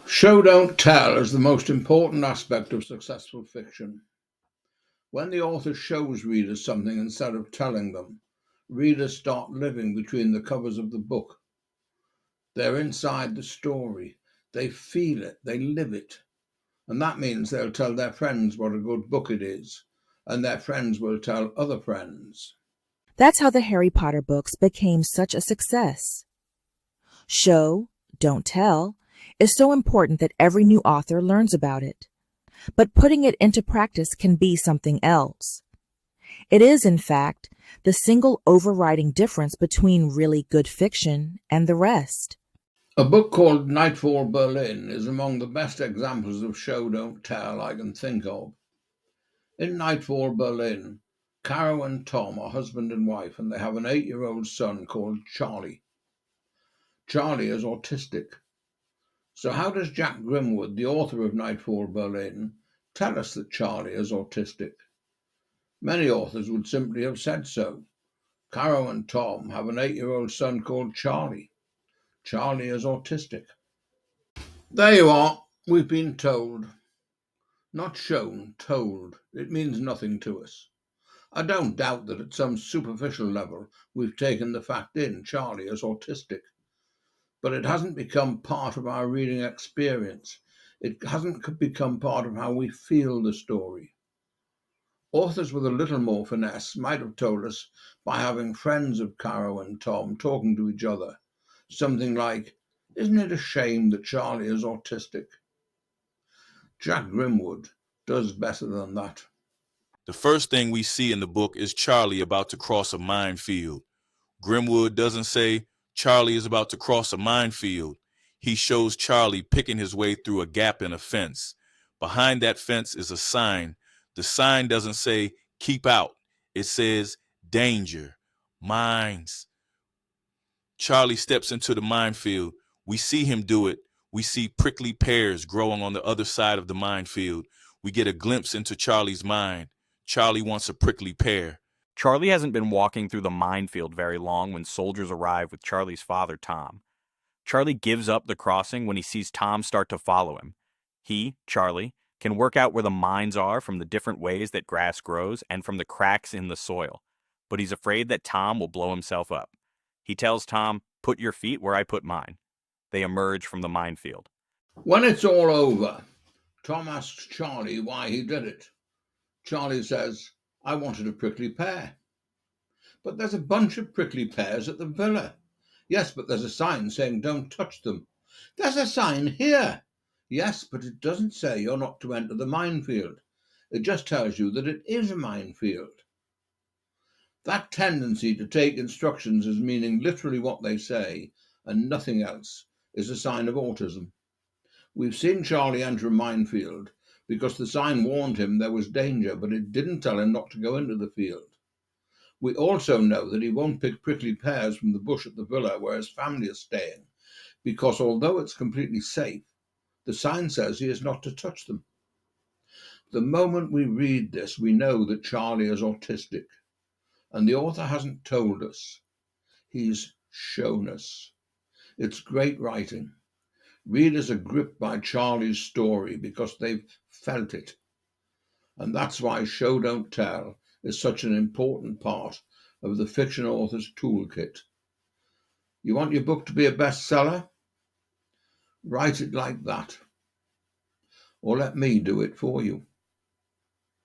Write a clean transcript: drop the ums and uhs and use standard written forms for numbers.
Show don't tell is the most important aspect of successful fiction. When the author shows readers something instead of telling them, readers start living between the covers of the book. They're inside the story. They feel it, they live it. And that means they'll tell their friends what a good book it is, and their friends will tell other friends. That's how the Harry Potter books became such a success. Show, don't tell, is so important that every new author learns about it. But putting it into practice can be something else. It is, in fact, the single overriding difference between really good fiction and the rest. A book called Nightfall Berlin is among the best examples of show don't tell I can think of. In Nightfall Berlin, Caro and Tom are husband and wife, and they have an 8-year-old son called Charlie. Charlie is autistic. So, how does Jack Grimwood, the author of Nightfall Berlin, tell us that Charlie is autistic? Many authors would simply have said so. Caro and Tom have an 8-year-old son called Charlie. Charlie is autistic. There you are. We've been told. Not shown, told. It means nothing to us. I don't doubt that at some superficial level we've taken the fact in Charlie is autistic, but it hasn't become part of our reading experience. It hasn't become part of how we feel the story. Authors with a little more finesse might have told us by having friends of Caro and Tom talking to each other. Something like, "Isn't it a shame that Charlie is autistic?" Jack Grimwood does better than that. The first thing we see in the book is Charlie about to cross a minefield. Grimwood doesn't say Charlie is about to cross a minefield. He shows Charlie picking his way through a gap in a fence. Behind that fence is a sign. The sign doesn't say keep out. It says danger, mines. Charlie steps into the minefield. We see him do it. We see prickly pears growing on the other side of the minefield. We get a glimpse into Charlie's mind. Charlie wants a prickly pear. Charlie hasn't been walking through the minefield very long when soldiers arrive with Charlie's father, Tom. Charlie gives up the crossing when he sees Tom start to follow him. He, Charlie, can work out where the mines are from the different ways that grass grows and from the cracks in the soil. But he's afraid that Tom will blow himself up. He tells Tom, "Put your feet where I put mine." They emerge from the minefield. When it's all over, Tom asks Charlie why he did it. Charlie says, "I wanted a prickly pear." "But there's a bunch of prickly pears at the villa." "Yes, but there's a sign saying don't touch them." "There's a sign here." "Yes, but it doesn't say you're not to enter the minefield. It just tells you that it is a minefield." That tendency to take instructions as meaning literally what they say and nothing else is a sign of autism. We've seen Charlie enter a minefield because the sign warned him there was danger, but it didn't tell him not to go into the field. We also know that he won't pick prickly pears from the bush at the villa where his family is staying, because although it's completely safe, the sign says he is not to touch them. The moment we read this, we know that Charlie is autistic, and the author hasn't told us. He's shown us. It's great writing. Readers are gripped by Charlie's story because they've felt it. And that's why Show Don't Tell is such an important part of the fiction author's toolkit. You want your book to be a bestseller? Write it like that. Or let me do it for you.